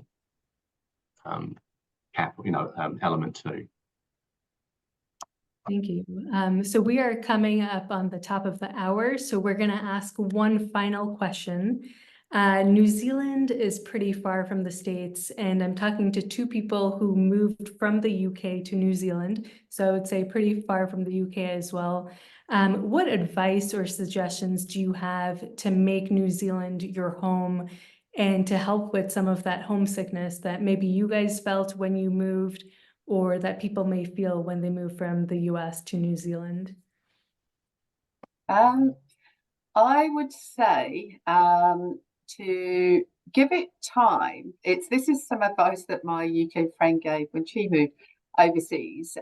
to. Thank you. So we are coming up on the top of the hour, so we're going to ask one final question. New Zealand is pretty far from the States, and I'm talking to two people who moved from the UK to New Zealand, so I would say pretty far from the UK as well. What advice or suggestions do you have to make New Zealand your home and to help with some of that homesickness that maybe you guys felt when you moved, or that people may feel when they move from the US to New Zealand? I would say to give it time. This is some advice that my UK friend gave when she moved overseas.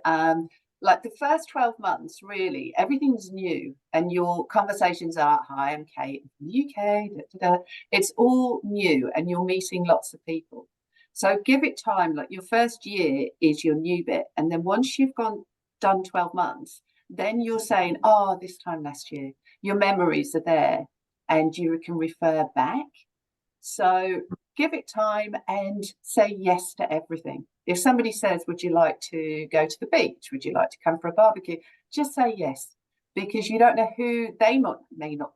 Like the first 12 months, really, everything's new, and your conversations are, "Hi, I'm Kate from the UK." Da, da, da. It's all new, and you're meeting lots of people. So give it time. Like your first year is your new bit, and then once you've done 12 months, then you're saying, "Oh, this time last year." Your memories are there, and you can refer back. So give it time and say yes to everything. If somebody says, "Would you like to go to the beach? Would you like to come for a barbecue?" Just say yes, because you don't know who may not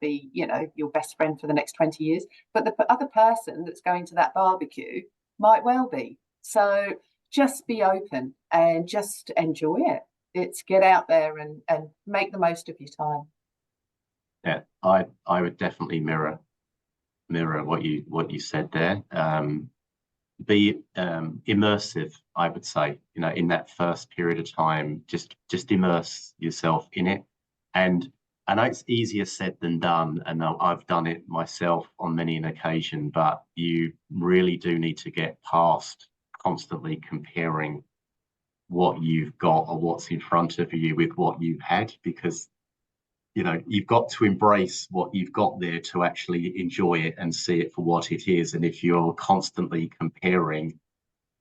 be, your best friend for the next 20 years, but the other person that's going to that barbecue might well be. So just be open and just enjoy it. It's get out there and make the most of your time. Yeah, I would definitely mirror what you said there. Be immersive, I would say, in that first period of time, just immerse yourself in it. And I know it's easier said than done, and I've done it myself on many an occasion, but you really do need to get past constantly comparing what you've got or what's in front of you with what you've had, because you've got to embrace what you've got there to actually enjoy it and see it for what it is. And if you're constantly comparing,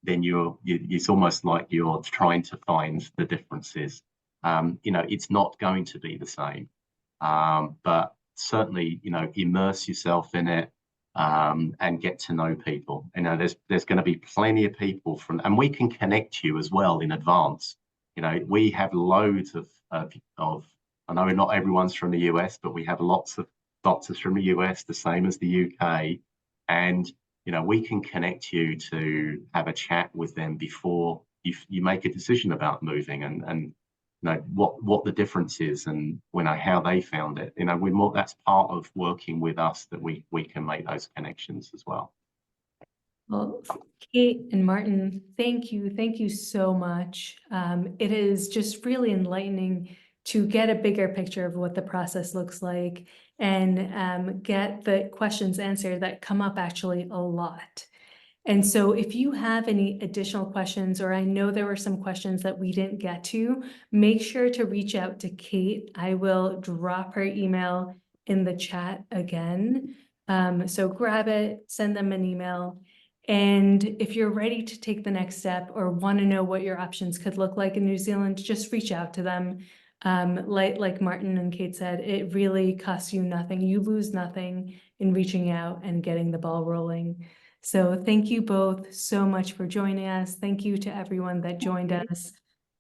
then it's almost like you're trying to find the differences. It's not going to be the same. But certainly, immerse yourself in it, and get to know people. There's going to be plenty of people and we can connect you as well in advance. We have loads of I know not everyone's from the US, but we have lots of doctors from the US, the same as the UK. And, we can connect you to have a chat with them before you make a decision about moving and what the difference is and how they found it. That's part of working with us, that we can make those connections as well. Well, Kate and Martin, thank you so much. It is just really enlightening to get a bigger picture of what the process looks like and get the questions answered that come up actually a lot. And so if you have any additional questions, or I know there were some questions that we didn't get to, make sure to reach out to Kate. I will drop her email in the chat again. So grab it, send them an email. And if you're ready to take the next step or want to know what your options could look like in New Zealand, just reach out to them. Like Martin and Kate said, it really costs you nothing. You lose nothing in reaching out and getting the ball rolling. So thank you both so much for joining us. Thank you to everyone that joined us.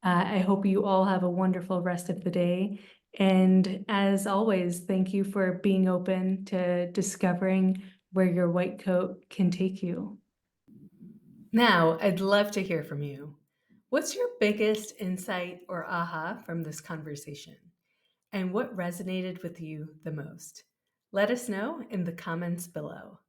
I hope you all have a wonderful rest of the day. And as always, thank you for being open to discovering where your white coat can take you. Now, I'd love to hear from you. What's your biggest insight or aha from this conversation? And what resonated with you the most? Let us know in the comments below.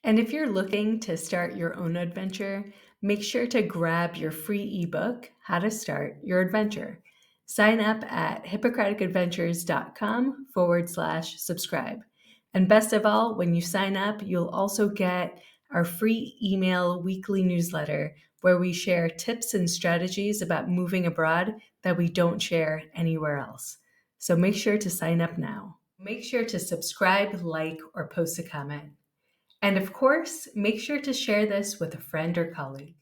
And if you're looking to start your own adventure, make sure to grab your free ebook, How to Start Your Adventure. Sign up at hippocraticadventures.com/subscribe. And best of all, when you sign up, you'll also get our free email weekly newsletter where we share tips and strategies about moving abroad that we don't share anywhere else. So make sure to sign up now. Make sure to subscribe, like, or post a comment. And of course, make sure to share this with a friend or colleague.